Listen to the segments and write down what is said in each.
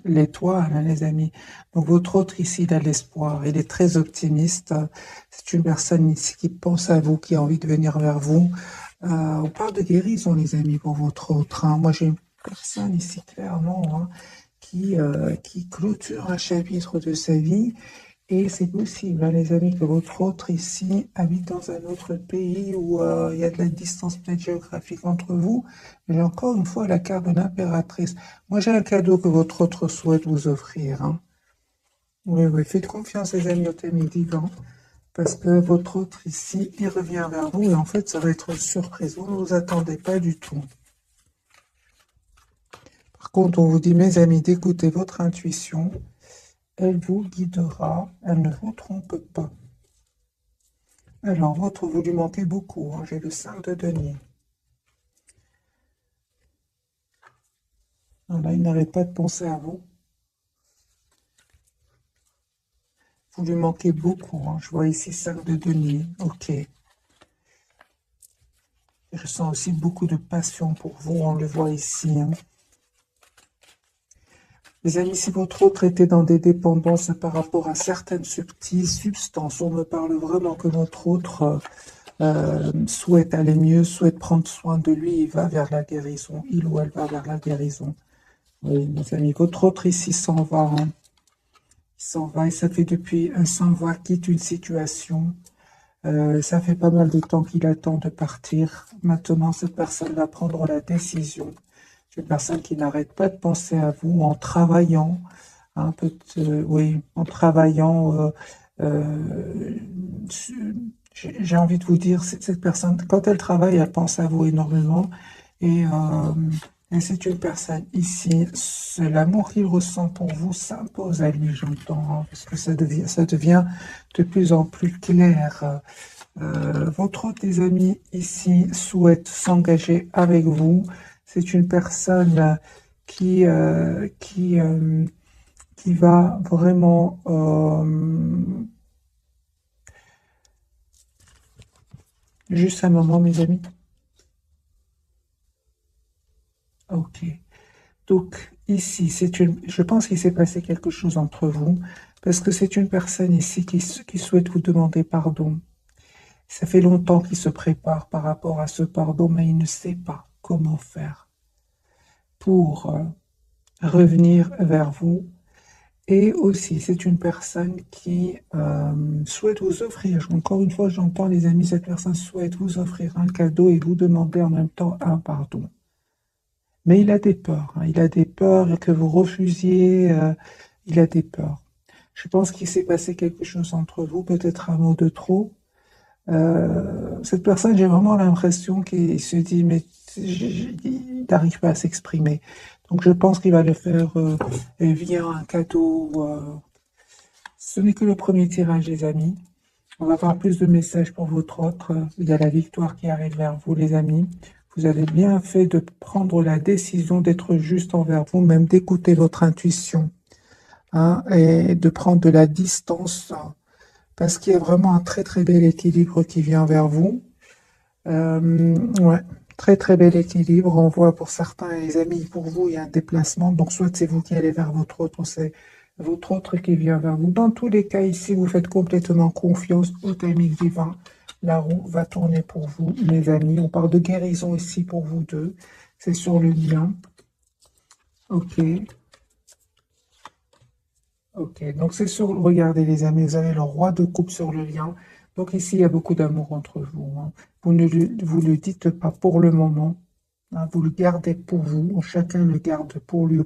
l'étoile, hein, les amis. Donc votre autre ici, il a l'espoir, il est très optimiste. C'est une personne ici qui pense à vous, qui a envie de venir vers vous. On parle de guérison, les amis, pour votre autre, hein. Moi, j'ai une personne ici, clairement, hein, qui clôture un chapitre de sa vie. Et c'est possible, hein, les amis, que votre autre ici habite dans un autre pays où il y a de la distance peut-être géographique entre vous. Mais encore une fois, la carte de l'impératrice. Moi, j'ai un cadeau que votre autre souhaite vous offrir, hein. Oui, oui, faites confiance, les amis, au thème divin, parce que votre autre ici, il revient vers vous et en fait, ça va être une surprise. Vous ne vous attendez pas du tout. Par contre, on vous dit, mes amis, d'écouter votre intuition. Elle vous guidera, elle ne vous trompe pas. Alors, votre, vous lui manquez beaucoup, hein. J'ai le 5 de denier. Voilà, il n'arrête pas de penser à vous. Vous lui manquez beaucoup, hein. Je vois ici 5 de denier. Ok. Je sens aussi beaucoup de passion pour vous, on le voit ici, hein. Les amis, si votre autre était dans des dépendances par rapport à certaines substances, on me parle vraiment que votre autre souhaite aller mieux, souhaite prendre soin de lui, il va vers la guérison. Il ou elle va vers la guérison. Oui, mes amis, votre autre ici s'en va, hein. Il s'en va et ça fait depuis un s'en va, quitte une situation. Ça fait pas mal de temps qu'il attend de partir. Maintenant, cette personne va prendre la décision. C'est une personne qui n'arrête pas de penser à vous en travaillant, un peu, oui, en travaillant. J'ai envie de vous dire, cette personne, quand elle travaille, elle pense à vous énormément. Et, c'est une personne ici, c'est l'amour qu'il ressent pour vous s'impose à lui, j'entends, hein, parce que ça devient de plus en plus clair. Votre autre des amis ici souhaite s'engager avec vous. C'est une personne qui va vraiment... juste un moment, mes amis. Ok. Donc, ici, je pense qu'il s'est passé quelque chose entre vous, parce que c'est une personne ici qui souhaite vous demander pardon. Ça fait longtemps qu'il se prépare par rapport à ce pardon, mais il ne sait pas comment faire pour revenir vers vous. Et aussi, c'est une personne qui souhaite vous offrir, encore une fois, j'entends les amis, cette personne souhaite vous offrir un cadeau et vous demander en même temps un pardon. Mais il a des peurs, hein. Il a des peurs que vous refusiez, il a des peurs. Je pense qu'il s'est passé quelque chose entre vous, peut-être un mot de trop. Cette personne, j'ai vraiment l'impression qu'il se dit, mais il n'arrive pas à s'exprimer. Donc je pense qu'il va le faire via un cadeau. Ce n'est que le premier tirage, les amis. On va avoir plus de messages pour votre autre. Il y a la victoire qui arrive vers vous, les amis. Vous avez bien fait de prendre la décision d'être juste envers vous, même d'écouter votre intuition, hein, et de prendre de la distance, parce qu'il y a vraiment un très très bel équilibre qui vient vers vous. Ouais, très très bel équilibre. On voit pour certains, les amis, pour vous, il y a un déplacement. Donc soit c'est vous qui allez vers votre autre, ou c'est votre autre qui vient vers vous. Dans tous les cas, ici, vous faites complètement confiance au timing divin. La roue va tourner pour vous, mes amis. On parle de guérison ici pour vous deux. C'est sur le lien. Ok. Ok, donc c'est sur, regardez les amis, vous avez le roi de coupe sur le lien. Donc ici, il y a beaucoup d'amour entre vous, hein. Vous le dites pas pour le moment, hein, vous le gardez pour vous. Chacun le garde pour lui,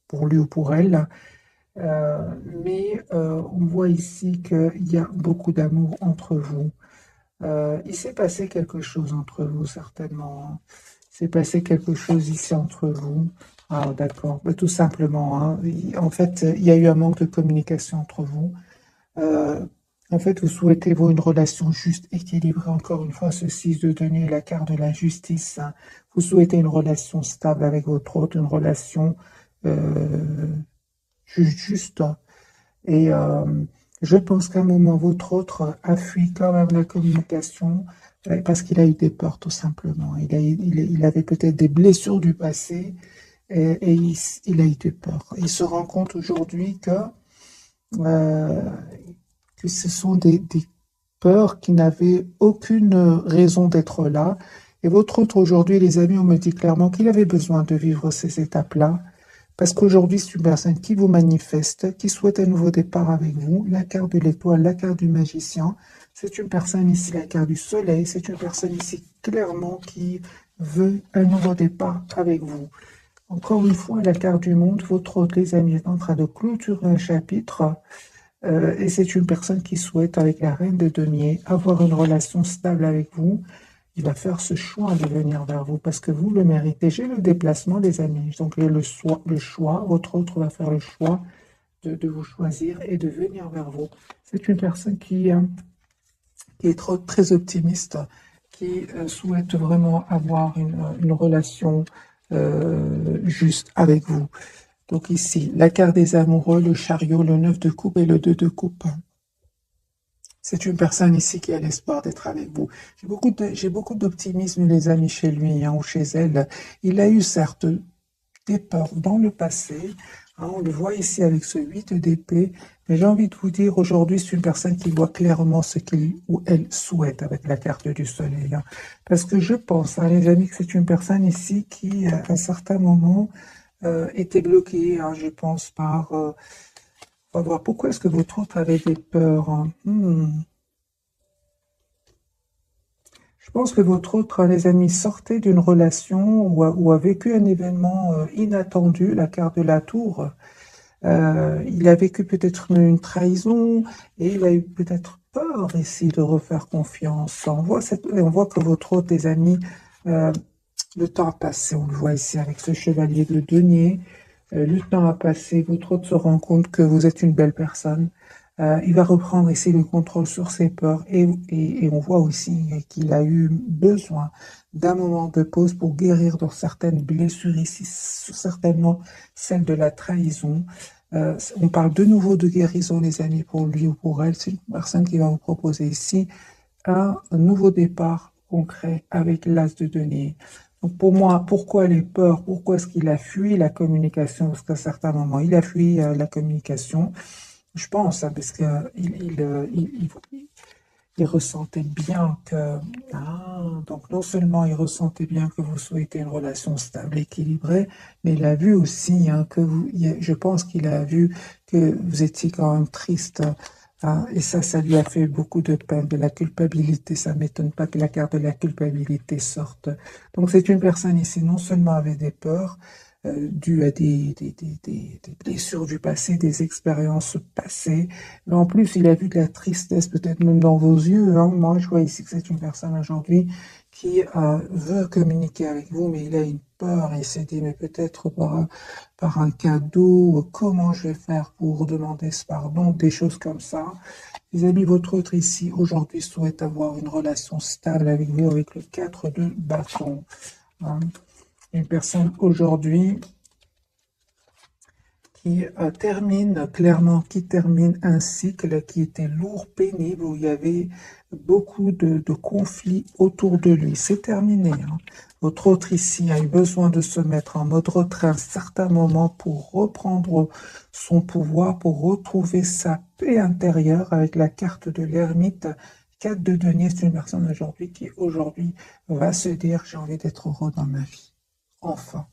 pour lui ou pour elle. Euh, mais on voit ici qu'il y a beaucoup d'amour entre vous. Il s'est passé quelque chose entre vous, certainement, hein. Il s'est passé quelque chose ici entre vous. Ah, d'accord. Tout simplement, hein. En fait, il y a eu un manque de communication entre vous. Euh, En fait, vous souhaitez, vous, une relation juste, équilibrée. Encore une fois, ce 6 de denier est la carte de la justice, hein. Vous souhaitez une relation stable avec votre autre, une relation euh, juste. Et je pense qu'à un moment, votre autre a fui quand même la communication parce qu'il a eu des peurs, tout simplement. Il avait peut-être des blessures du passé et il a eu peur. Il se rend compte aujourd'hui euh, que ce sont des peurs qui n'avaient aucune raison d'être là. Et votre autre aujourd'hui, les amis, on me dit clairement qu'il avait besoin de vivre ces étapes-là. Parce qu'aujourd'hui, c'est une personne qui vous manifeste, qui souhaite un nouveau départ avec vous. La carte de l'étoile, la carte du magicien. C'est une personne ici, la carte du soleil. C'est une personne ici, clairement, qui veut un nouveau départ avec vous. Encore une fois, la carte du monde, votre hôte, les amis, est en train de clôturer un chapitre. Et c'est une personne qui souhaite, avec la reine de denier, avoir une relation stable avec vous. Il va faire ce choix de venir vers vous parce que vous le méritez. J'ai le déplacement, les amis. Donc, le choix, votre autre va faire le choix de vous choisir et de venir vers vous. C'est une personne qui est très optimiste, qui souhaite vraiment avoir une relation juste avec vous. Donc ici, la carte des amoureux, le chariot, le 9 de coupe et le 2 de coupe. C'est une personne ici qui a l'espoir d'être avec vous. J'ai beaucoup d'optimisme, les amis, chez lui ou chez elle. Il a eu certes des peurs dans le passé. On le voit ici avec ce 8 d'épée. Mais j'ai envie de vous dire, aujourd'hui, c'est une personne qui voit clairement ce qu'il ou elle souhaite avec la carte du soleil. Parce que je pense, les amis, que c'est une personne ici qui, à un certain moment, était bloquée, je pense, par... on va voir, pourquoi est-ce que votre autre avait des peurs? Je pense que votre autre, les amis, sortait d'une relation ou a vécu un événement inattendu, la carte de la tour. Il a vécu peut-être une trahison et il a eu peut-être peur ici de refaire confiance. On voit que votre autre, les amis, le temps a passé. On le voit ici avec ce chevalier de denier. Le temps a passé. Votre autre se rend compte que vous êtes une belle personne. Il va reprendre ici le contrôle sur ses peurs et on voit aussi qu'il a eu besoin d'un moment de pause pour guérir de certaines blessures ici, certainement celle de la trahison. On parle de nouveau de guérison, les amis, pour lui ou pour elle. C'est une personne qui va vous proposer ici un nouveau départ concret avec l'as de denier. Donc pour moi, pourquoi les peurs? Pourquoi est-ce qu'il a fui la communication? Parce qu'à certains moments, il a fui la communication. Je pense, parce qu'il ressentait bien que... donc non seulement il ressentait bien que vous souhaitez une relation stable, équilibrée, mais il a vu aussi que je pense qu'il a vu que vous étiez quand même triste. Et ça lui a fait beaucoup de peine, de la culpabilité. Ça ne m'étonne pas que la carte de la culpabilité sorte. Donc c'est une personne ici, non seulement avec des peurs, dues à des blessures du passé, des expériences passées. Mais en plus, il a vu de la tristesse, peut-être même dans vos yeux. Moi, je vois ici que c'est une personne aujourd'hui qui veut communiquer avec vous, mais il a une peur. Il s'est dit, mais peut-être par un cadeau, comment je vais faire pour demander ce pardon, des choses comme ça. Les amis, votre autre ici, aujourd'hui, souhaite avoir une relation stable avec vous, avec le 4 de bâton. Une personne aujourd'hui qui termine un cycle qui était lourd, pénible, où il y avait beaucoup de conflits autour de lui. C'est terminé. Votre autre ici a eu besoin de se mettre en mode retrait à un certain moment pour reprendre son pouvoir, pour retrouver sa paix intérieure avec la carte de l'ermite. 4 de denier, c'est une personne aujourd'hui qui aujourd'hui va se dire j'ai envie d'être heureux dans ma vie. Enfin.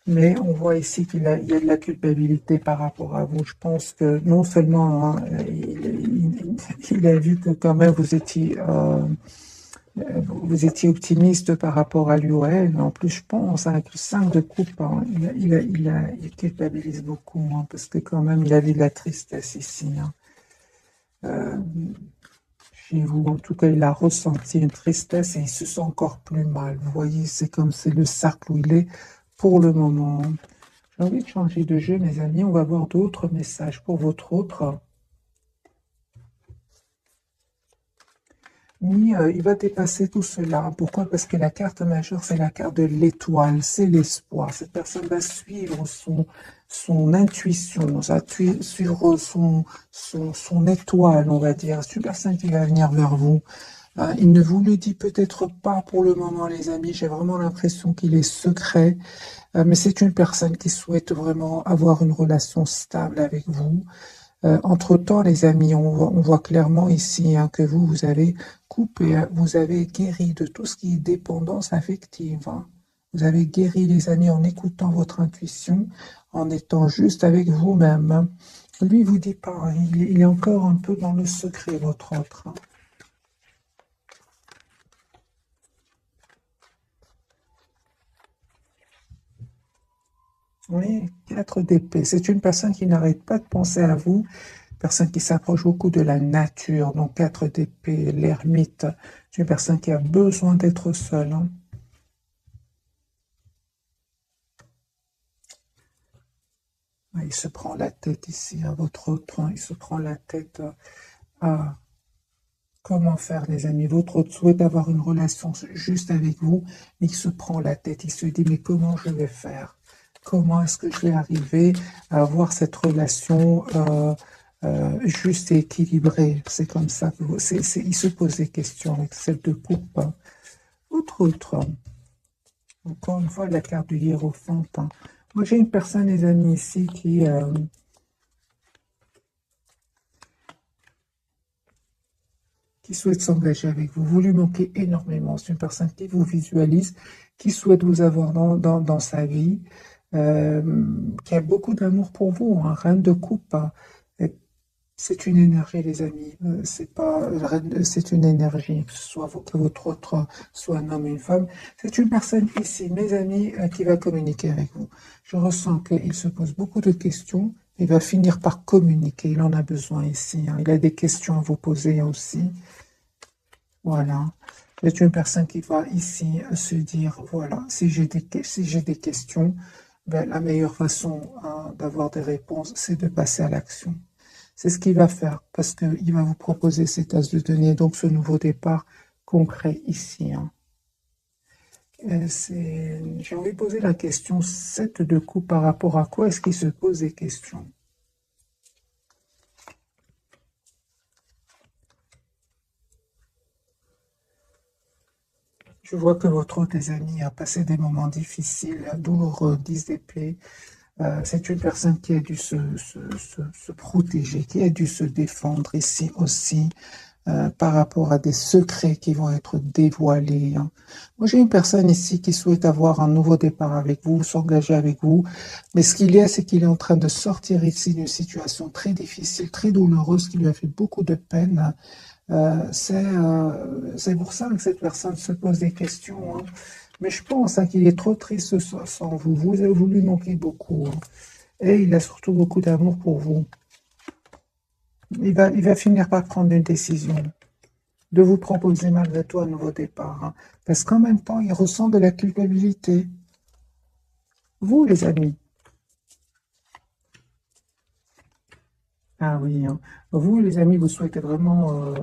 Mais on voit ici qu'il y a de la culpabilité par rapport à vous. Je pense que non seulement il a vu que quand même vous étiez optimiste par rapport à lui ou elle, mais en plus je pense avec le 5 de coupe, il culpabilise beaucoup, parce que quand même il a vu de la tristesse ici. Chez vous, en tout cas, il a ressenti une tristesse et il se sent encore plus mal. Vous voyez, c'est le cercle où il est pour le moment. J'ai envie de changer de jeu, mes amis. On va voir d'autres messages pour votre autre. Oui, il va dépasser tout cela. Pourquoi? Parce que la carte majeure, c'est la carte de l'étoile, c'est l'espoir. Cette personne va suivre son intuition, ça va suivre son étoile, on va dire. C'est une personne qui va venir vers vous. Il ne vous le dit peut-être pas pour le moment, les amis. J'ai vraiment l'impression qu'il est secret. Mais c'est une personne qui souhaite vraiment avoir une relation stable avec vous. Entre-temps, les amis, on voit clairement ici hein, que vous avez coupé, vous avez guéri de tout ce qui est dépendance affective. Hein. Vous avez guéri, les amis, en écoutant votre intuition, en étant juste avec vous-même. Hein. Lui, il vous dit pas, hein, il est encore un peu dans le secret, votre autre. Hein. Oui, 4 d'épée. C'est une personne qui n'arrête pas de penser à vous, personne qui s'approche beaucoup de la nature. Donc 4 d'épée, l'ermite. C'est une personne qui a besoin d'être seule. Hein. Ouais, il se prend la tête ici, à votre autre. Hein. Il se prend la tête à comment faire, les amis. Votre autre souhaite avoir une relation juste avec vous, mais il se prend la tête. Il se dit, mais comment je vais faire? Comment est-ce que je vais arriver à avoir cette relation juste et équilibrée? C'est comme ça que il se pose des questions avec celle de coupe. Hein. Autre, encore une fois, la carte du hiérophante. Hein. Moi, j'ai une personne, les amis, ici, qui souhaite s'engager avec vous. Vous lui manquez énormément. C'est une personne qui vous visualise, qui souhaite vous avoir dans sa vie, qui a beaucoup d'amour pour vous. Hein, reine de coupe. Hein. C'est une énergie, les amis. C'est pas, c'est une énergie, que ce soit vous, que votre autre soit un homme ou une femme. C'est une personne ici, mes amis, qui va communiquer avec vous. Je ressens qu'il se pose beaucoup de questions. Il va finir par communiquer. Il en a besoin ici. Hein. Il a des questions à vous poser aussi. Voilà. C'est une personne qui va ici se dire, voilà, si j'ai des questions, ben, la meilleure façon hein, d'avoir des réponses, c'est de passer à l'action. C'est ce qu'il va faire, parce qu'il va vous proposer cet as de denier, donc ce nouveau départ concret ici. Hein. J'ai envie de poser la question 7 de coupe par rapport à quoi est-ce qu'il se pose des questions? Je vois que votre autre, les amis, a passé des moments difficiles, douloureux, 10 d'épée. C'est une personne qui a dû se protéger, qui a dû se défendre ici aussi par rapport à des secrets qui vont être dévoilés. Hein. Moi, j'ai une personne ici qui souhaite avoir un nouveau départ avec vous, s'engager avec vous, mais ce qu'il y a, c'est qu'il est en train de sortir ici d'une situation très difficile, très douloureuse, qui lui a fait beaucoup de peine. C'est pour ça que cette personne se pose des questions. Hein. Mais je pense hein, qu'il est trop triste sans vous. Vous lui manquez beaucoup. Hein. Et il a surtout beaucoup d'amour pour vous. Il va finir par prendre une décision de vous proposer malgré tout un nouveau départ. Hein. Parce qu'en même temps, il ressent de la culpabilité. Vous, les amis. Ah oui. Hein. Vous, les amis, vous souhaitez vraiment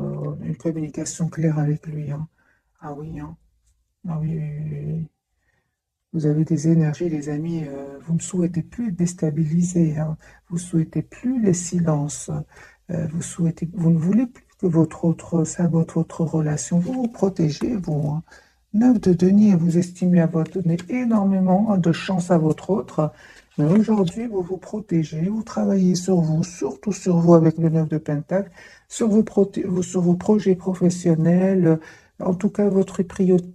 une communication claire avec lui. Hein. Ah oui. Hein. Ah oui, oui, oui, oui. Vous avez des énergies, les amis, vous ne souhaitez plus être déstabilisés, hein. Vous souhaitez plus les silences, vous ne voulez plus que votre autre relation, vous vous protégez, vous. Hein. 9 de denier, vous estimez avoir donné énormément hein, de chance à votre autre, mais aujourd'hui, vous vous protégez, vous travaillez sur vous, surtout sur vous avec le 9 de pentacle, sur vos projets professionnels, en tout cas, votre priorité,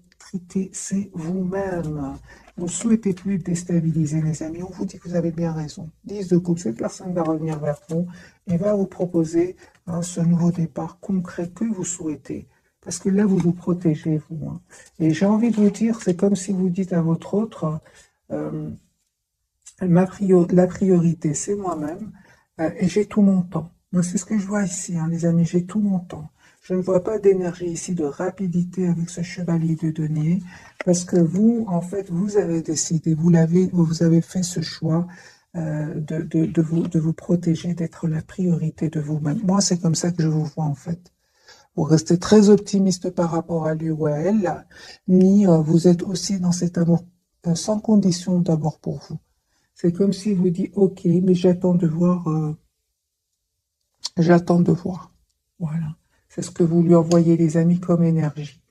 c'est vous-même. Vous ne souhaitez plus déstabiliser les amis. On vous dit que vous avez bien raison. 10 de coupe, cette personne va revenir vers vous et va vous proposer hein, ce nouveau départ concret que vous souhaitez. Parce que là, vous vous protégez, vous. Hein. Et j'ai envie de vous dire, c'est comme si vous dites à votre autre, euh, la priorité, c'est moi-même et j'ai tout mon temps. Moi, c'est ce que je vois ici, hein, les amis, j'ai tout mon temps. Je ne vois pas d'énergie ici, de rapidité avec ce chevalier de denier, parce que vous, en fait, vous avez décidé, vous avez fait ce choix de vous protéger, d'être la priorité de vous-même. Moi, c'est comme ça que je vous vois, en fait. Vous restez très optimiste par rapport à lui ou à elle, mais vous êtes aussi dans cet amour sans condition d'abord pour vous. C'est comme si vous dites, ok, mais j'attends de voir, j'attends de voir. Voilà. C'est ce que vous lui envoyez, les amis, comme énergie.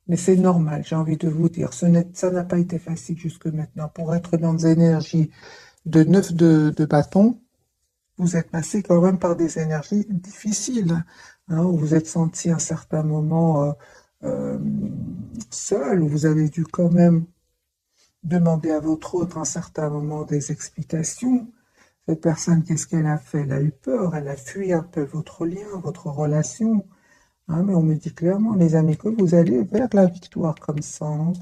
Mais c'est normal, j'ai envie de vous dire. Ça n'a pas été facile jusque maintenant. Pour être dans des énergies de 9 de bâton, vous êtes passé quand même par des énergies difficiles. Hein, où vous êtes senti à un certain moment euh, seul, où vous avez dû quand même demander à votre autre à un certain moment des explications. Cette personne, qu'est-ce qu'elle a fait? Elle a eu peur, elle a fui un peu votre lien, votre relation. Hein, mais on me dit clairement, les amis, que vous allez vers la victoire comme ça. Hein.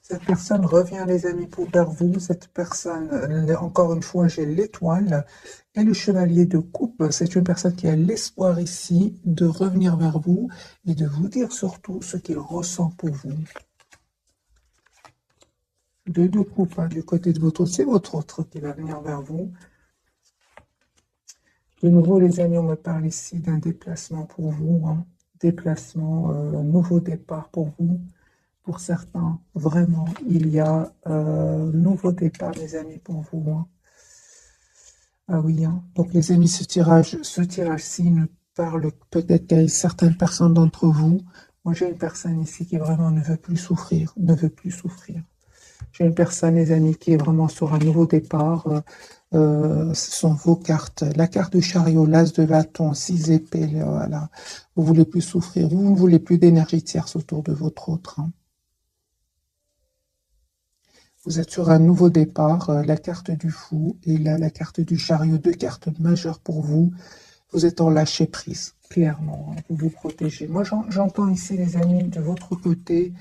Cette personne revient, les amis, vers vous. Cette personne, encore une fois, j'ai l'étoile et le chevalier de coupe. C'est une personne qui a l'espoir ici de revenir vers vous et de vous dire surtout ce qu'il ressent pour vous. De coupe, hein, du côté de votre autre, c'est votre autre qui va venir vers vous. De nouveau, les amis, on me parle ici d'un déplacement pour vous. Hein. Déplacement, nouveau départ pour vous. Pour certains, vraiment, il y a nouveau départ, les amis, pour vous. Hein. Ah oui, hein. Donc les amis, ce tirage-ci ne parle peut-être qu'à certaines personnes d'entre vous. Moi, j'ai une personne ici qui vraiment ne veut plus souffrir, ne veut plus souffrir. J'ai une personne, les amis, qui est vraiment sur un nouveau départ. Ce sont vos cartes. La carte de chariot, l'as de bâton, 6 épées, voilà. Vous ne voulez plus souffrir. Vous ne voulez plus d'énergie tierce autour de votre autre. Hein. Vous êtes sur un nouveau départ, la carte du fou et là, la carte du chariot, deux cartes majeures pour vous. Vous êtes en lâcher prise, clairement, hein, vous vous protégez. Moi, j'entends ici, les amis, de votre côté,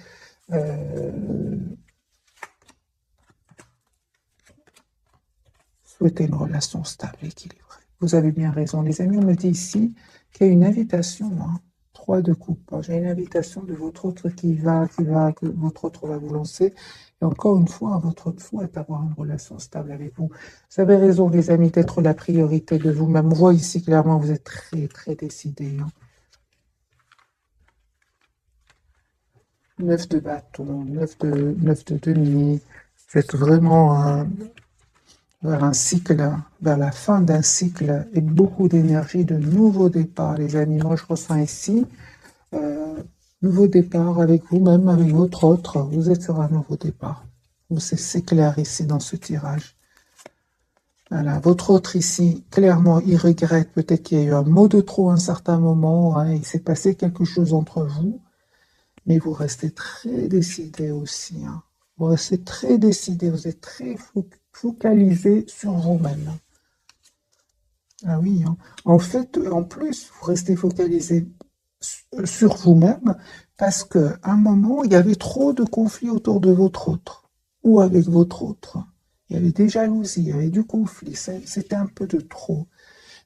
souhaiter une relation stable, équilibrée. Vous avez bien raison. Les amis, on me dit ici qu'il y a une invitation, hein, 3 de coupe. J'ai une invitation de votre autre que votre autre va vous lancer. Et encore une fois, votre autre souhaite avoir une relation stable avec vous. Vous avez raison, les amis, d'être la priorité de vous-même. On voit ici clairement, vous êtes très, très décidés. Hein. 9 de bâton, 9 de denier. Vous êtes vraiment vers un cycle, vers la fin d'un cycle et beaucoup d'énergie, de nouveaux départs, les amis. Moi, je ressens ici, nouveau départ avec vous-même, avec votre autre. Vous êtes sur un nouveau départ. C'est clair ici dans ce tirage. Voilà, votre autre ici, clairement, il regrette peut-être qu'il y a eu un mot de trop à un certain moment. Hein, il s'est passé quelque chose entre vous. Mais vous restez très décidé aussi. Hein. Vous restez très décidé, vous êtes très focalisé sur vous-même. Ah oui, hein. En fait, en plus, vous restez focalisé sur vous-même parce qu'à un moment, il y avait trop de conflits autour de votre autre ou avec votre autre. Il y avait des jalousies, il y avait du conflit, c'était un peu de trop.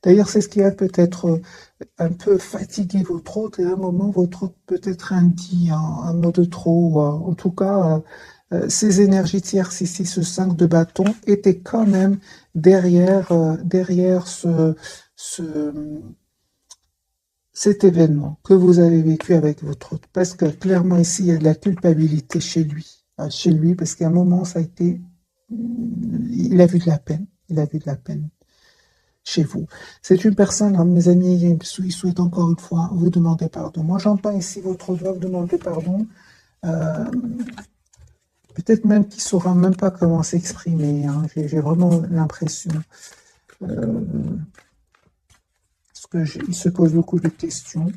D'ailleurs, c'est ce qui a peut-être un peu fatigué votre autre, et à un moment, votre autre peut-être dit un mot de trop. En tout cas, ces énergies tierces ici, ce 5 de bâton, étaient quand même derrière cet événement que vous avez vécu avec votre autre. Parce que clairement, ici, il y a de la culpabilité chez lui. Chez lui, parce qu'à un moment, ça a été... Il a vu de la peine. Il a vu de la peine. Chez vous. C'est une personne, hein, mes amis, il souhaite encore une fois vous demander pardon. Moi, j'entends ici votre doigt vous demander pardon. Peut-être même qu'il ne saura même pas comment s'exprimer. Hein. J'ai vraiment l'impression. Parce qu'il se pose beaucoup de questions.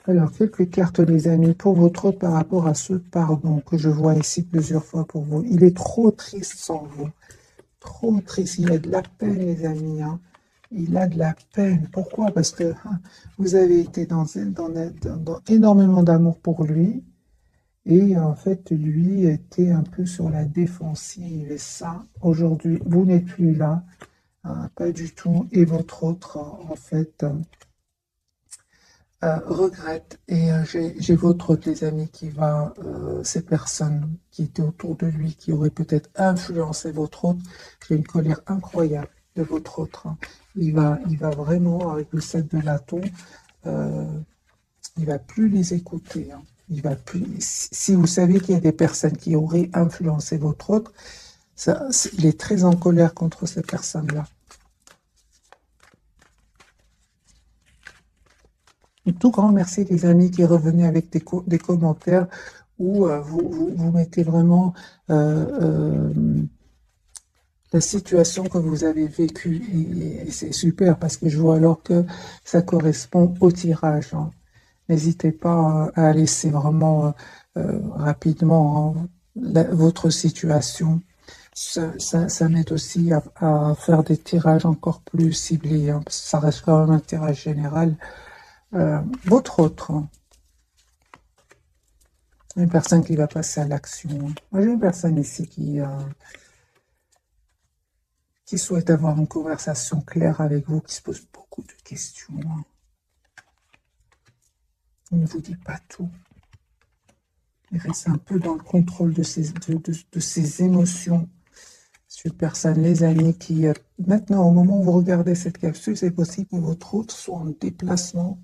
Alors, quelques cartes, les amis, pour votre autre par rapport à ce pardon que je vois ici plusieurs fois pour vous. Il est trop triste sans vous. Trop triste. Il a de la peine, les amis. Hein. Il a de la peine. Pourquoi? Parce que vous avez été dans énormément d'amour pour lui. Et en fait, lui était un peu sur la défensive. Et ça, aujourd'hui, vous n'êtes plus là. Pas du tout. Et votre autre, en fait, regrette. Et j'ai votre autre, les amis, qui va... ces personnes qui étaient autour de lui, qui auraient peut-être influencé votre autre. J'ai une colère incroyable de votre autre. Hein. Il va vraiment, avec le 7 de bâton, il va plus les écouter. Hein. Il va plus. Si vous savez qu'il y a des personnes qui auraient influencé votre autre, il est très en colère contre ces personnes-là. Un tout grand merci les amis qui est revenu avec des commentaires où vous mettez vraiment la situation que vous avez vécue et c'est super parce que je vois alors que ça correspond au tirage, hein. N'hésitez pas à laisser vraiment rapidement, hein, votre situation. Ça m'aide aussi à faire des tirages encore plus ciblés, hein, parce que ça reste quand même un tirage général. Votre autre, hein, une personne qui va passer à l'action. Moi, j'ai une personne ici qui souhaite avoir une conversation claire avec vous, qui se pose beaucoup de questions, hein. Il ne vous dit pas tout. Il reste un peu dans le contrôle de ses émotions. Cette personne, les amis, qui maintenant, au moment où vous regardez cette capsule, c'est possible que votre autre soit en déplacement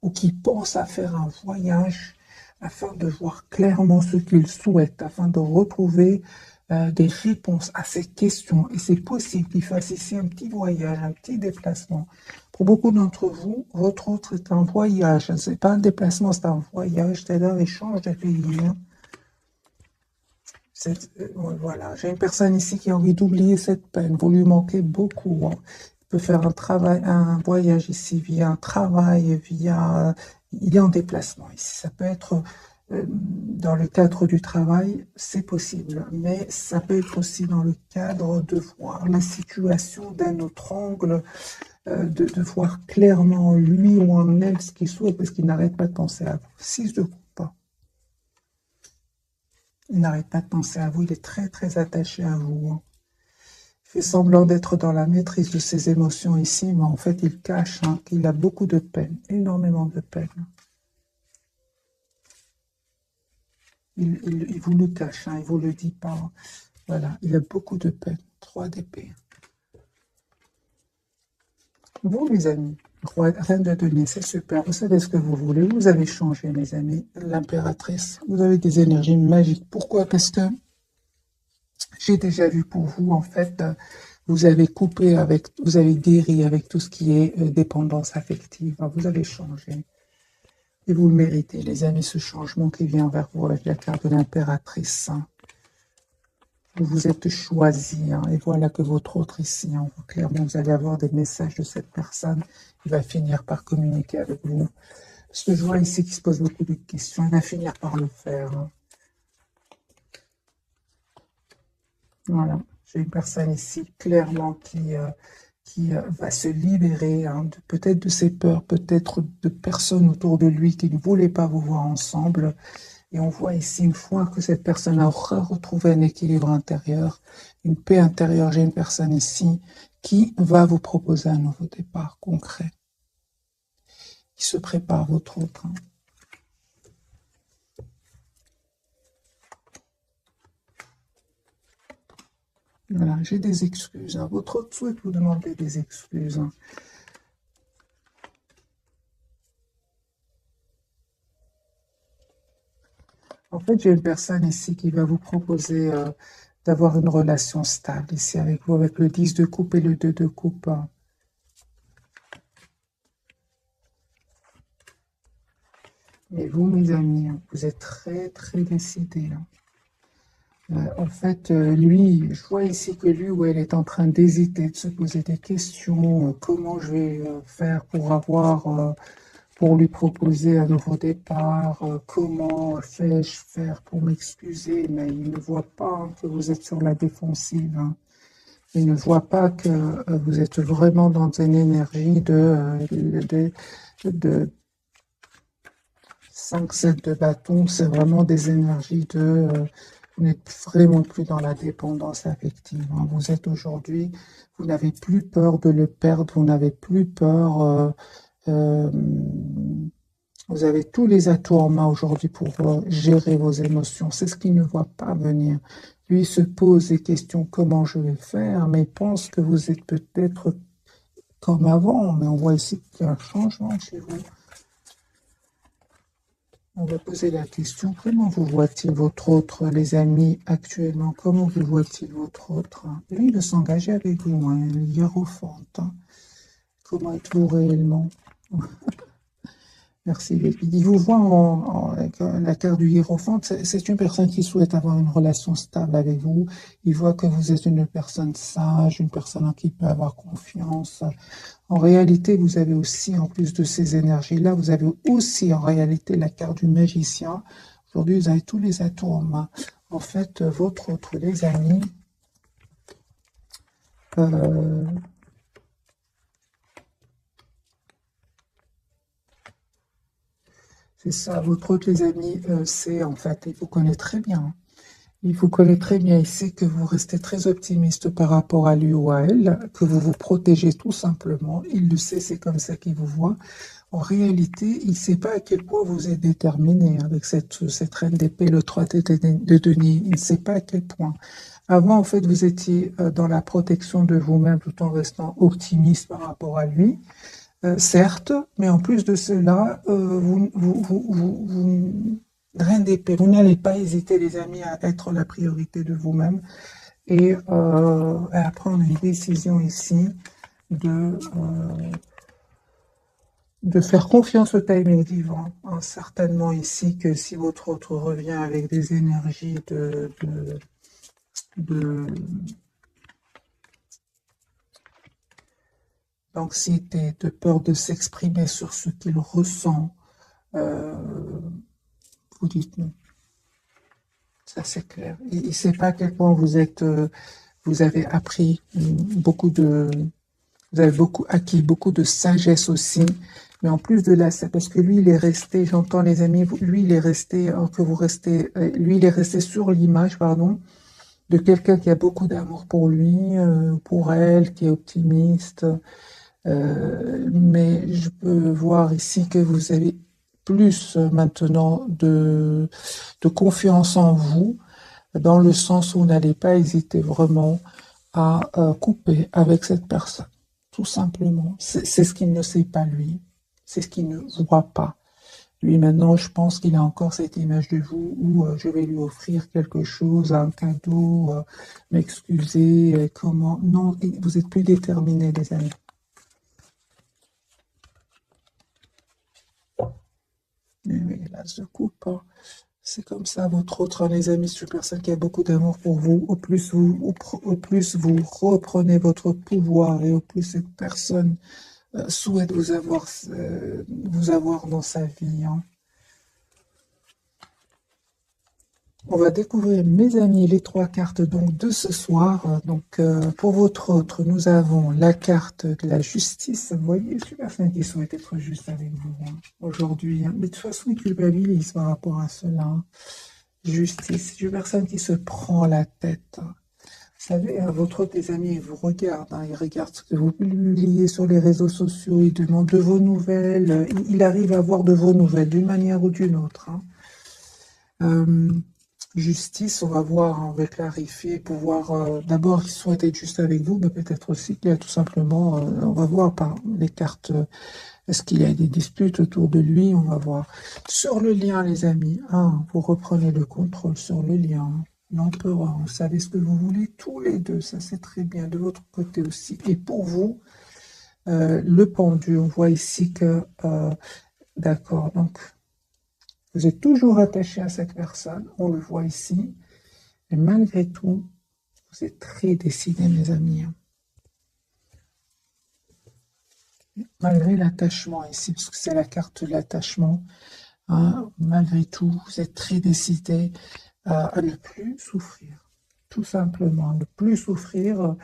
ou qui pense à faire un voyage afin de voir clairement ce qu'il souhaite, afin de retrouver des réponses à ces questions. Et c'est possible qu'il fasse ici un petit voyage, un petit déplacement. Pour beaucoup d'entre vous, votre autre est un voyage. Ce n'est pas un déplacement, c'est un voyage, c'est un échange de pays. Voilà, j'ai une personne ici qui a envie d'oublier cette peine. Vous lui manquez beaucoup, hein. Il peut faire un travail, un voyage ici via un travail, via... Il est en déplacement ici. Ça peut être dans le cadre du travail, c'est possible. Mais ça peut être aussi dans le cadre de voir la situation d'un autre angle, de voir clairement lui ou en elle ce qu'il souhaite, parce qu'il n'arrête pas de penser à vous. 6 de coupe. Il n'arrête pas de penser à vous, il est très très attaché à vous, hein. Il fait semblant d'être dans la maîtrise de ses émotions ici, mais en fait il cache, hein, qu'il a beaucoup de peine, énormément de peine. Il vous le cache, hein, il ne vous le dit pas. Voilà, il a beaucoup de peine. 3 d'épée. Vous les amis, reine de denier, c'est super, vous savez ce que vous voulez, vous avez changé mes amis, l'impératrice, vous avez des énergies magiques. Pourquoi? Parce que j'ai déjà vu pour vous, en fait, vous avez coupé avec, vous avez guéri avec tout ce qui est dépendance affective. Vous avez changé. Et vous le méritez, les amis, ce changement qui vient vers vous avec la carte de l'impératrice, hein. Vous vous êtes choisi, hein, et voilà que votre autre ici, hein, clairement, vous allez avoir des messages de cette personne qui va finir par communiquer avec vous. Parce que je vois ici qu'il se pose beaucoup de questions, il va finir par le faire, hein. Voilà, j'ai une personne ici, clairement, qui va se libérer, hein, peut-être de ses peurs, peut-être de personnes autour de lui qui ne voulaient pas vous voir ensemble. Et on voit ici, une fois que cette personne aura retrouvé un équilibre intérieur, une paix intérieure, j'ai une personne ici qui va vous proposer un nouveau départ concret, qui se prépare votre autre, hein. Voilà, j'ai des excuses, hein. Votre autre souhaite vous demander des excuses, hein. En fait, j'ai une personne ici qui va vous proposer d'avoir une relation stable ici avec vous, avec le 10 de coupe et le 2 de coupe, hein. Mais vous, mes amis, hein, vous êtes très, très décidés, hein. En fait, lui, je vois ici que lui ou elle est en train d'hésiter, de se poser des questions. Comment je vais faire pour pour lui proposer un nouveau départ? Comment fais-je faire pour m'excuser? Mais il ne voit pas, hein, que vous êtes sur la défensive, hein. Il ne voit pas que vous êtes vraiment dans une énergie de 5-7 de bâton. C'est vraiment des énergies vous n'êtes vraiment plus dans la dépendance affective, hein. Vous êtes aujourd'hui, vous n'avez plus peur de le perdre, vous n'avez plus peur, vous avez tous les atouts en main aujourd'hui pour gérer vos émotions. C'est ce qu'il ne voit pas venir. Lui se pose des questions, comment je vais faire, mais il pense que vous êtes peut-être comme avant, mais on voit ici qu'il y a un changement chez vous. On va poser la question, comment vous voit-il votre autre, les amis, actuellement? Comment vous voit-il votre autre? Lui, il veut s'engager avec vous, hein, le hiérophante, hein. Comment êtes-vous réellement? Merci. Il vous voit avec la carte du Hiérophant. C'est une personne qui souhaite avoir une relation stable avec vous. Il voit que vous êtes une personne sage, une personne en qui il peut avoir confiance. En réalité, vous avez aussi, en plus de ces énergies-là, vous avez aussi en réalité la carte du magicien. Aujourd'hui, vous avez tous les atouts en main. En fait, votre autre, les amis, euh, c'est ça, votre autre, les amis, c'est en fait, il vous connaît très bien. Il vous connaît très bien, il sait que vous restez très optimiste par rapport à lui ou à elle, que vous vous protégez tout simplement. Il le sait, c'est comme ça qu'il vous voit. En réalité, il ne sait pas à quel point vous êtes déterminé avec cette reine d'épée, le 3 de denier. Il ne sait pas à quel point. Avant, en fait, vous étiez dans la protection de vous-même tout en restant optimiste par rapport à lui. Certes, mais en plus de cela, reine d'épée, vous n'allez pas hésiter, les amis, à être la priorité de vous-même et à prendre une décision ici de, euh, de faire confiance au timing divin. Hein, certainement ici que si votre autre revient avec des énergies de- d'anxiété, de peur de s'exprimer sur ce qu'il ressent, euh, vous dites non. Ça, c'est clair. Il ne sait pas à quel point vous avez appris beaucoup vous avez beaucoup acquis beaucoup de sagesse aussi. Mais en plus de là, c'est parce que lui, il est resté, j'entends les amis, lui, il est resté, que vous restez, lui, il est resté sur l'image, pardon, de quelqu'un qui a beaucoup d'amour pour lui, pour elle, qui est optimiste. Mais je peux voir ici que vous avez plus maintenant de confiance en vous dans le sens où vous n'allez pas hésiter vraiment à couper avec cette personne. Tout simplement. C'est ce qu'il ne sait pas lui. C'est ce qu'il ne voit pas. Lui, maintenant, je pense qu'il a encore cette image de vous où je vais lui offrir quelque chose, un cadeau, m'excuser, comment. Non, vous êtes plus déterminés, les amis. Mais là, je coupe. Hein. C'est comme ça, votre autre, les amis, c'est une personne qui a beaucoup d'amour pour vous. Au plus vous reprenez votre pouvoir et au plus cette personne souhaite vous avoir dans sa vie. Hein. On va découvrir, mes amis, les trois cartes donc de ce soir. Pour votre autre, nous avons la carte de la justice. Vous voyez, je suis personne qui souhaite être juste avec vous hein, aujourd'hui. Hein. Mais de toute façon, il culpabilise par rapport à cela. Hein. Justice, c'est une personne qui se prend la tête. Hein. Vous savez, votre autre, les amis, il vous regarde. Hein, il regarde ce que vous publiez sur les réseaux sociaux. Il demande de vos nouvelles. Il arrive à avoir de vos nouvelles d'une manière ou d'une autre. Hein. Euh, Justice, on va voir, hein, on va clarifier, pouvoir d'abord qu'il souhaite être juste avec vous, mais peut-être aussi qu'il y a tout simplement, on va voir par les cartes, est-ce qu'il y a des disputes autour de lui, on va voir. Sur le lien, les amis, vous reprenez le contrôle sur le lien. L'empereur, vous savez ce que vous voulez, tous les deux, ça c'est très bien, de votre côté aussi. Et pour vous, le pendu, on voit ici que, d'accord, donc vous êtes toujours attaché à cette personne, on le voit ici, et malgré tout, vous êtes très décidé, mes amis. Hein. Malgré l'attachement ici, parce que c'est la carte de l'attachement, hein, malgré tout, vous êtes très décidé à ne plus souffrir. Tout simplement, ne plus souffrir,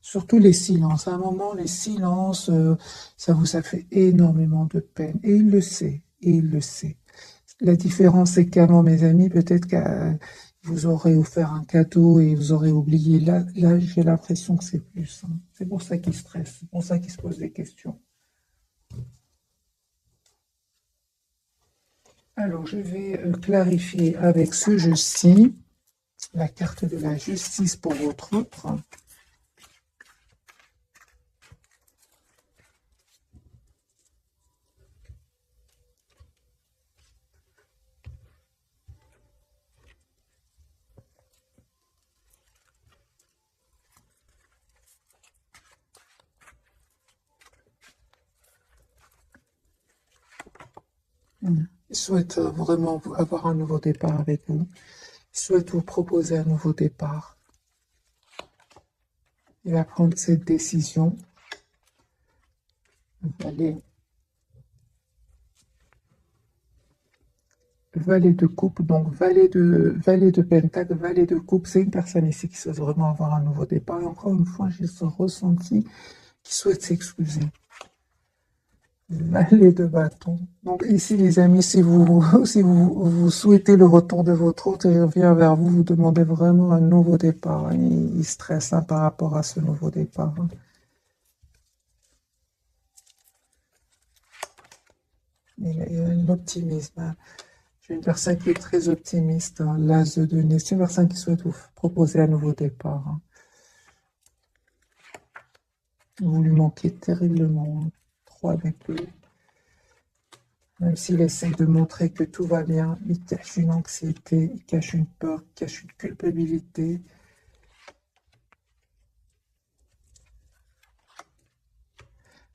surtout les silences. À un moment, les silences, ça fait énormément de peine. Et il le sait, et il le sait. La différence, c'est qu'avant, mes amis, peut-être que vous aurez offert un cadeau et vous aurez oublié. Là j'ai l'impression que c'est plus. Hein. C'est pour ça qu'il stresse, c'est pour ça qu'il se pose des questions. Alors, je vais clarifier avec ce jeu-ci la carte de la justice pour votre autre. Il souhaite vraiment avoir un nouveau départ avec vous. Il souhaite vous proposer un nouveau départ. Il va prendre cette décision. Valet de coupe, donc valet de pentacle, valet de coupe, c'est une personne ici qui souhaite vraiment avoir un nouveau départ. Et encore une fois, j'ai ce ressenti qui souhaite s'excuser. Valet de bâton. Donc ici, les amis, si vous souhaitez le retour de votre hôte, il revient vers vous, vous demandez vraiment un nouveau départ. Il stresse par rapport à ce nouveau départ. Il y a un optimisme. J'ai une personne qui est très optimiste, l'as de denier. C'est une personne qui souhaite vous proposer un nouveau départ. Vous lui manquez terriblement. 3 avec lui. Même s'il essaie de montrer que tout va bien, il cache une anxiété, il cache une peur, il cache une culpabilité.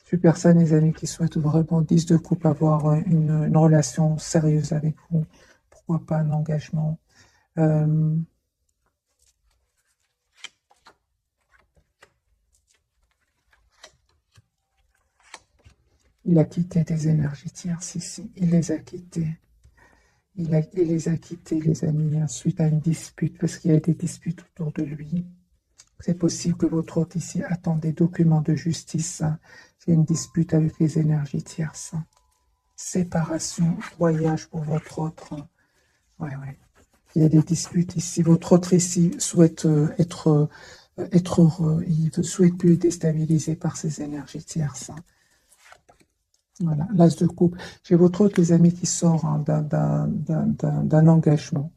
C'est une personne, les amis, qui souhaite vraiment 10 de coupe, avoir une relation sérieuse avec vous. Pourquoi pas un engagement. Il a quitté des énergies tierces ici. Il les a quittées. Il les a quittés, les amis, suite à une dispute, parce qu'il y a des disputes autour de lui. C'est possible que votre hôte ici attend des documents de justice. C'est une dispute avec les énergies tierces. Séparation, voyage pour votre autre. Ouais. Il y a des disputes ici. Votre autre ici souhaite être heureux. Il ne souhaite plus être déstabilisé par ces énergies tierces. Voilà, l'as de coupe. J'ai votre autre, les amis, qui sort d'un engagement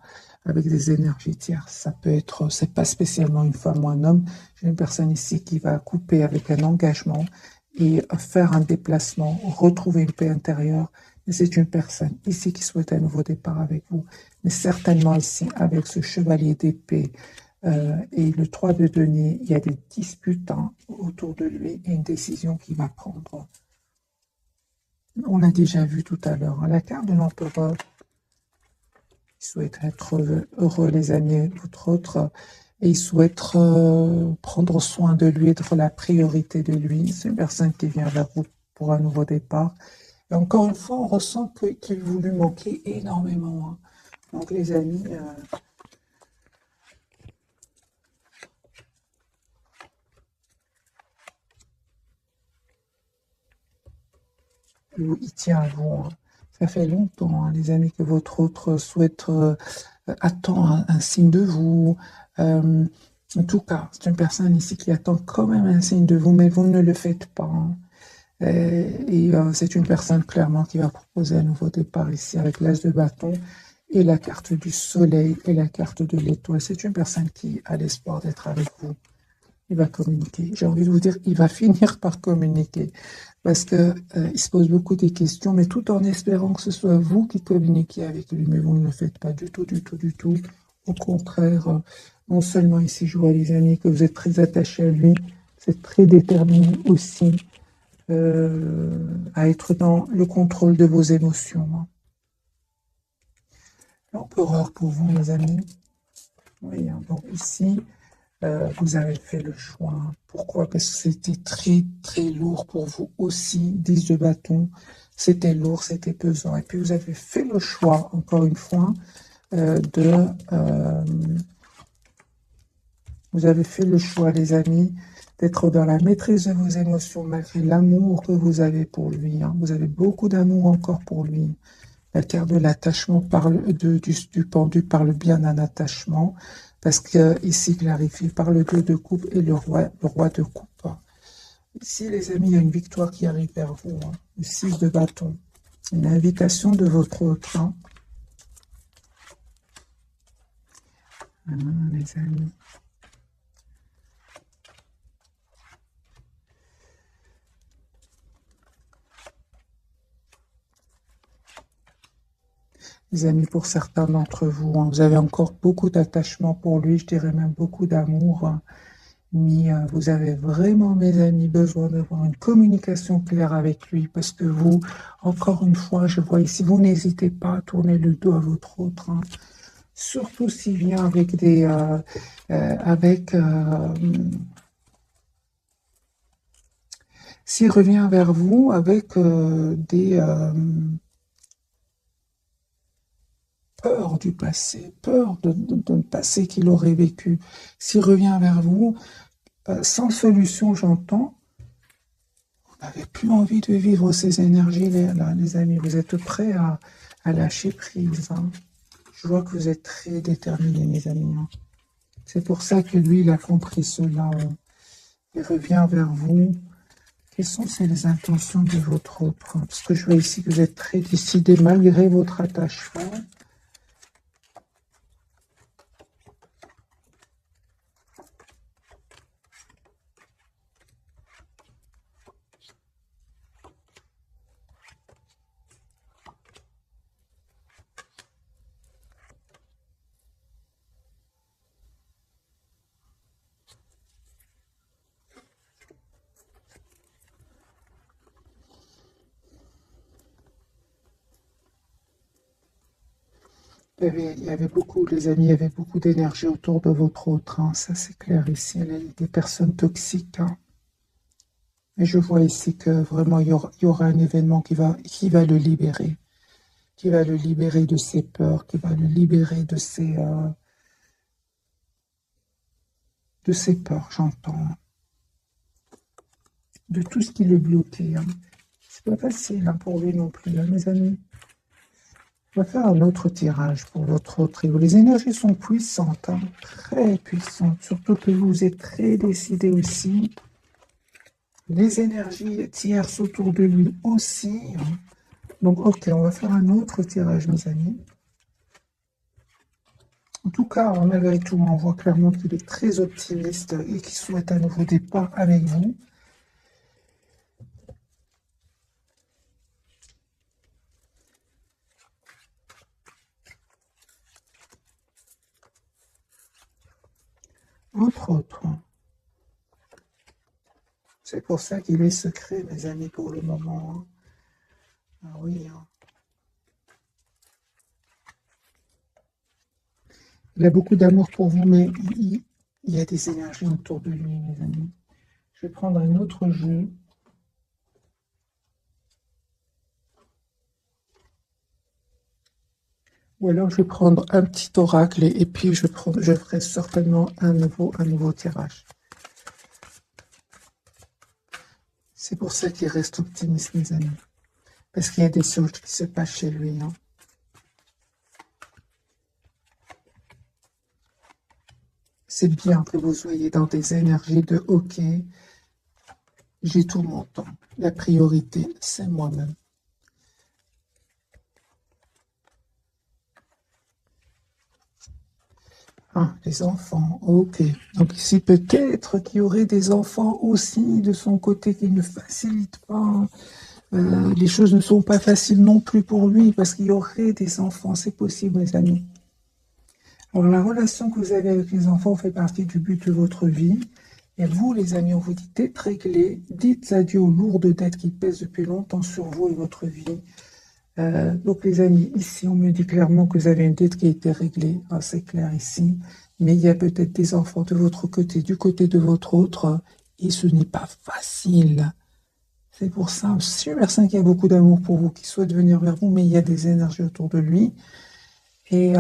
avec des énergies tierces. Ça peut être, c'est pas spécialement une femme ou un homme. J'ai une personne ici qui va couper avec un engagement et faire un déplacement, retrouver une paix intérieure. Mais c'est une personne ici qui souhaite un nouveau départ avec vous. Mais certainement ici, avec ce chevalier d'épée et le 3 de denier, il y a des disputes autour de lui et une décision qu'il va prendre. On l'a déjà vu tout à l'heure. La carte de l'empereur, il souhaite être heureux, les amis, votre autre, et il souhaite prendre soin de lui, être la priorité de lui. C'est une personne qui vient vers vous pour un nouveau départ. Et encore une fois, on ressent qu'il vous lui manquez énormément. Donc, les amis, il tient à vous. Ça fait longtemps, les amis, que votre autre souhaite, attend un signe de vous. En tout cas, c'est une personne ici qui attend quand même un signe de vous, mais vous ne le faites pas. Et c'est une personne clairement qui va proposer un nouveau départ ici avec l'as de bâton et la carte du soleil et la carte de l'étoile. C'est une personne qui a l'espoir d'être avec vous. Il va communiquer. J'ai envie de vous dire, il va finir par communiquer parce que il se pose beaucoup de questions, mais tout en espérant que ce soit vous qui communiquiez avec lui. Mais vous ne le faites pas du tout, du tout, du tout. Au contraire, non seulement ici, je vois les amis que vous êtes très attachés à lui, vous êtes très déterminés aussi à être dans le contrôle de vos émotions. L'empereur pour vous, mes amis. Oui, donc ici, vous avez fait le choix. Pourquoi? Parce que c'était très, très lourd pour vous aussi. 10 de bâton, c'était lourd, c'était pesant. Et puis, vous avez fait le choix, encore une fois, vous avez fait le choix, les amis, d'être dans la maîtrise de vos émotions, malgré l'amour que vous avez pour lui. Vous avez beaucoup d'amour encore pour lui. La carte de l'attachement parle du pendu parle bien d'un attachement, parce que ici clarifie par le 2 de coupe et le roi de coupe. Ici, les amis, il y a une victoire qui arrive vers vous. Le 6 de bâton. Une invitation de votre autre. Les amis. Les amis, pour certains d'entre vous, vous avez encore beaucoup d'attachement pour lui, je dirais même beaucoup d'amour. Mais vous avez vraiment, mes amis, besoin d'avoir une communication claire avec lui parce que vous, encore une fois, je vois ici, vous n'hésitez pas à tourner le dos à votre autre, hein. Surtout s'il vient avec s'il revient vers vous avec des peurs du passé, peur de passé qu'il aurait vécu. S'il revient vers vous, sans solution, j'entends, vous n'avez plus envie de vivre ces énergies-là, les amis. Vous êtes prêts à lâcher prise, hein. Je vois que vous êtes très déterminés, mes amis, hein. C'est pour ça que lui, il a compris cela, hein. Il revient vers vous. Quelles sont les intentions de votre autre? Parce que je vois ici que vous êtes très décidé malgré votre attachement. Il y avait beaucoup, les amis, il y avait beaucoup d'énergie autour de votre autre, hein. Ça, c'est clair ici. Il y a des personnes toxiques, hein. Et je vois ici que vraiment, il y aura un événement qui va le libérer, qui va le libérer de ses peurs, qui va le libérer de ses peurs, j'entends, de tout ce qui le bloquait, hein. C'est pas facile, hein, pour lui non plus, hein, mes amis. On va faire un autre tirage pour votre trio. Les énergies sont puissantes, hein, très puissantes, surtout que vous êtes très décidé aussi. Les énergies tierces autour de lui aussi, hein. Donc, ok, on va faire un autre tirage, mes amis. En tout cas, malgré tout, on voit clairement qu'il est très optimiste et qu'il souhaite un nouveau départ avec vous. Entre autres. C'est pour ça qu'il est secret, mes amis, pour le moment, hein. Ah oui, hein. Il a beaucoup d'amour pour vous, mais il y a des énergies autour de lui, mes amis. Je vais prendre un autre jeu. Ou alors je vais prendre un petit oracle et puis je ferai certainement un nouveau tirage. C'est pour ça qu'il reste optimiste, mes amis. Parce qu'il y a des choses qui se passent chez lui, hein. C'est bien que vous soyez dans des énergies de OK, j'ai tout mon temps. La priorité, c'est moi-même. Ah, les enfants, ok. Donc ici, peut-être qu'il y aurait des enfants aussi de son côté qui ne facilitent pas. Les choses ne sont pas faciles non plus pour lui parce qu'il y aurait des enfants, c'est possible, mes amis. Alors, la relation que vous avez avec les enfants fait partie du but de votre vie. Et vous, les amis, on vous dit d'être réglés, dites adieu aux lourdes dettes qui pèsent depuis longtemps sur vous et votre vie. Donc, les amis, ici, on me dit clairement que vous avez une dette qui a été réglée. Ah, c'est clair ici. Mais il y a peut-être des enfants de votre côté, du côté de votre autre, et ce n'est pas facile. C'est pour ça, je suis certain qu'il y a beaucoup d'amour pour vous, qui souhaite venir vers vous, mais il y a des énergies autour de lui. Et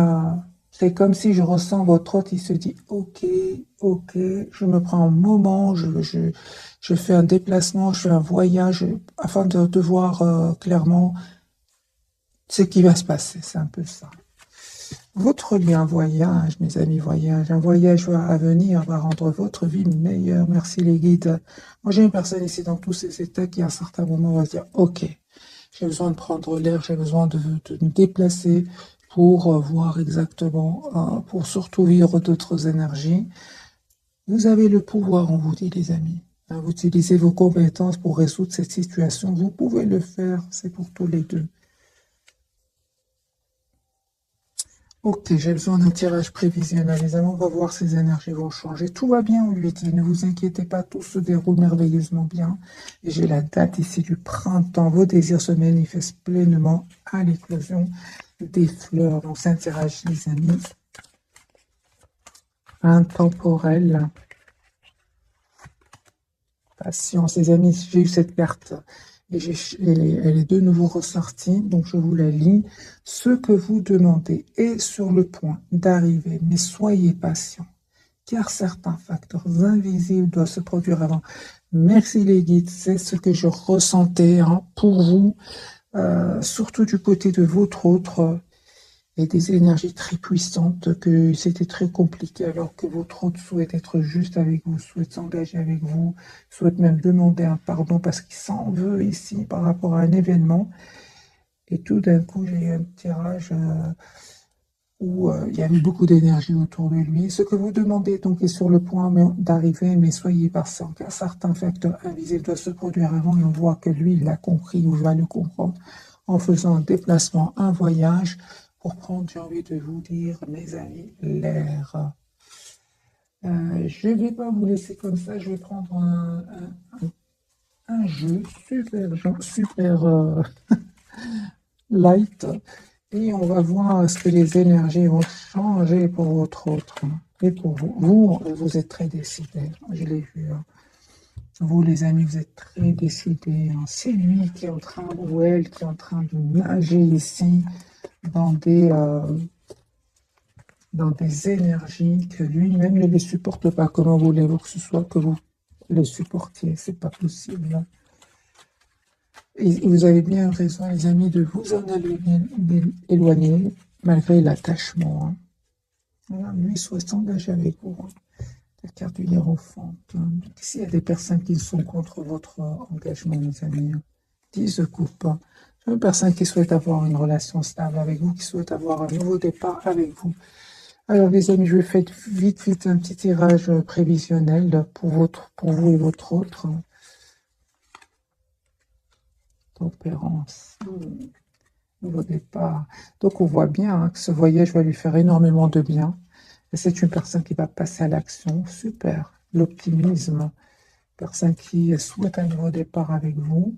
c'est comme si je ressens votre hôte, il se dit, ok, je me prends un moment, je fais un déplacement, je fais un voyage, afin de voir clairement ce qui va se passer, c'est un peu ça. Votre lien voyage, mes amis, voyage, un voyage à venir va rendre votre vie meilleure. Merci les guides. Moi, j'ai une personne ici dans tous ces états qui, à un certain moment, va se dire, ok, j'ai besoin de prendre l'air, j'ai besoin de me déplacer pour voir exactement, pour surtout vivre d'autres énergies. Vous avez le pouvoir, on vous dit, les amis. Vous utilisez vos compétences pour résoudre cette situation. Vous pouvez le faire, c'est pour tous les deux. Ok, j'ai besoin d'un tirage prévisionnel. Les amis, on va voir si ces énergies vont changer. Tout va bien, on lui dit. Ne vous inquiétez pas, tout se déroule merveilleusement bien. Et j'ai la date ici du printemps. Vos désirs se manifestent pleinement à l'éclosion des fleurs. On s'interagit, les amis. Intemporel. Patience, les amis, j'ai eu cette carte. Et elle est de nouveau ressortie, donc je vous la lis. Ce que vous demandez est sur le point d'arriver, mais soyez patient, car certains facteurs invisibles doivent se produire avant. Merci les guides, c'est ce que je ressentais pour vous, surtout du côté de votre autre, et des énergies très puissantes, que c'était très compliqué alors que votre autre souhaite être juste avec vous, souhaite s'engager avec vous, souhaite même demander un pardon parce qu'il s'en veut ici par rapport à un événement. Et tout d'un coup, j'ai eu un tirage où il y avait beaucoup d'énergie autour de lui. Ce que vous demandez donc est sur le point d'arriver, mais soyez patient, car certains facteurs invisibles doivent se produire avant, et on voit que lui, il a compris ou va le comprendre en faisant un déplacement, un voyage, pour prendre, j'ai envie de vous dire, mes amis, l'air. Je ne vais pas vous laisser comme ça, je vais prendre un jeu super light, et on va voir ce que les énergies vont changer pour votre autre. Et pour vous, vous êtes très décidés, je l'ai vu. Vous, les amis, vous êtes très décidés. C'est lui qui est en train, ou elle qui est en train de nager ici dans des énergies que lui-même ne les supporte pas. Comment voulez-vous que ce soit que vous les supportiez? C'est pas possible. Et vous avez bien raison, les amis, de vous en éloigner malgré l'attachement. Lui souhaite s'engager avec vous. La carte du hiérophante. S'il y a des personnes qui sont contre votre engagement, mes amis, 10 de coupe. Une personne qui souhaite avoir une relation stable avec vous, qui souhaite avoir un nouveau départ avec vous. Alors, les amis, je vais faire vite un petit tirage prévisionnel pour vous et votre autre. Tempérance. Nouveau départ. Donc, on voit bien que ce voyage va lui faire énormément de bien. Et c'est une personne qui va passer à l'action. Super. L'optimisme. Personne qui souhaite un nouveau départ avec vous.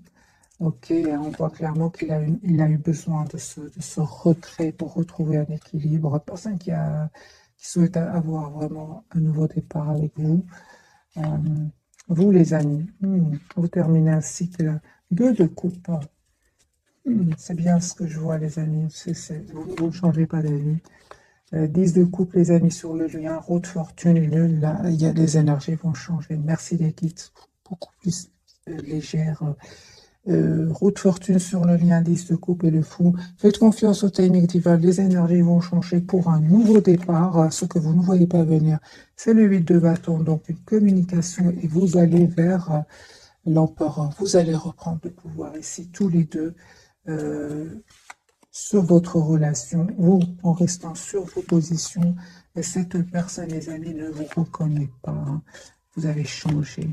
Ok, on voit clairement qu'il a eu besoin de ce retrait pour retrouver un équilibre. Personne qui souhaite avoir vraiment un nouveau départ avec vous. Vous, les amis, vous terminez un cycle 2 de coupe. C'est bien ce que je vois, les amis. Vous ne changez pas d'avis. 10 de coupe, les amis, sur le lien. Roue de fortune, là, les énergies vont changer. Merci, les guides. Beaucoup plus légères. Roue de fortune sur le lien 10 de coupe et le fou. Faites confiance au timing divin. Les énergies vont changer pour un nouveau départ. Ce que vous ne voyez pas venir, c'est le 8 de bâton. Donc, une communication et vous allez vers l'empereur. Vous allez reprendre le pouvoir ici, tous les deux. Sur votre relation, vous en restant sur vos positions, et cette personne, les amis, ne vous reconnaît pas. Vous avez changé.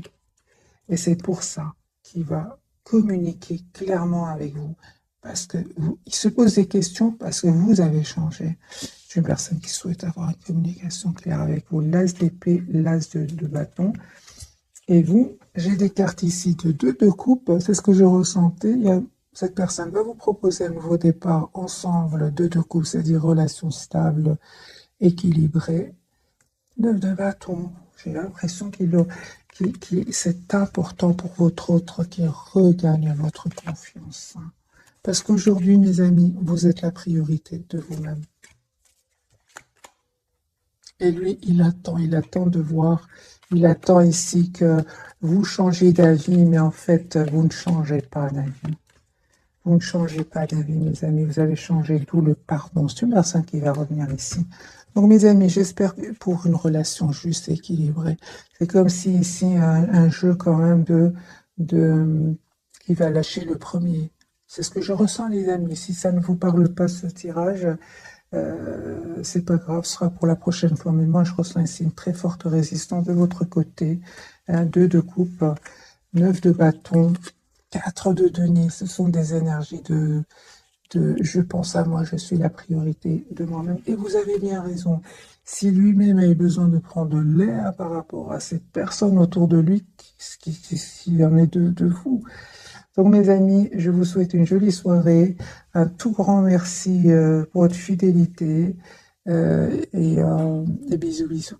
Et c'est pour ça qu'il va communiquer clairement avec vous. Parce que il se pose des questions parce que vous avez changé. C'est une personne qui souhaite avoir une communication claire avec vous. L'as d'épée, l'as de bâton. Et vous, j'ai des cartes ici de 2 de coupe. C'est ce que je ressentais. Cette personne va vous proposer un nouveau départ ensemble, 2 de coupe, c'est-à-dire relation stable, équilibrée. 9 de bâton. J'ai l'impression c'est important pour votre autre qui regagne votre confiance. Parce qu'aujourd'hui, mes amis, vous êtes la priorité de vous-même. Et lui, il attend de voir, il attend ici que vous changez d'avis, mais en fait, vous ne changez pas d'avis. Vous ne changez pas d'avis, mes amis, vous avez changé, d'où le pardon. C'est une personne qui va revenir ici. Donc, mes amis, j'espère que pour une relation juste et équilibrée, c'est comme si ici, un jeu quand même qui va lâcher le premier. C'est ce que je ressens, les amis. Si ça ne vous parle pas, ce tirage, c'est pas grave, ce sera pour la prochaine fois. Mais moi, je ressens ici une très forte résistance de votre côté. 2 de coupe, 9 de bâton, 4 de denier. Ce sont des énergies de je pense à moi, je suis la priorité de moi-même. Et vous avez bien raison. Si lui-même a eu besoin de prendre l'air par rapport à cette personne autour de lui, s'il en est de vous. Donc mes amis, je vous souhaite une jolie soirée. Un tout grand merci pour votre fidélité et bisous bisous.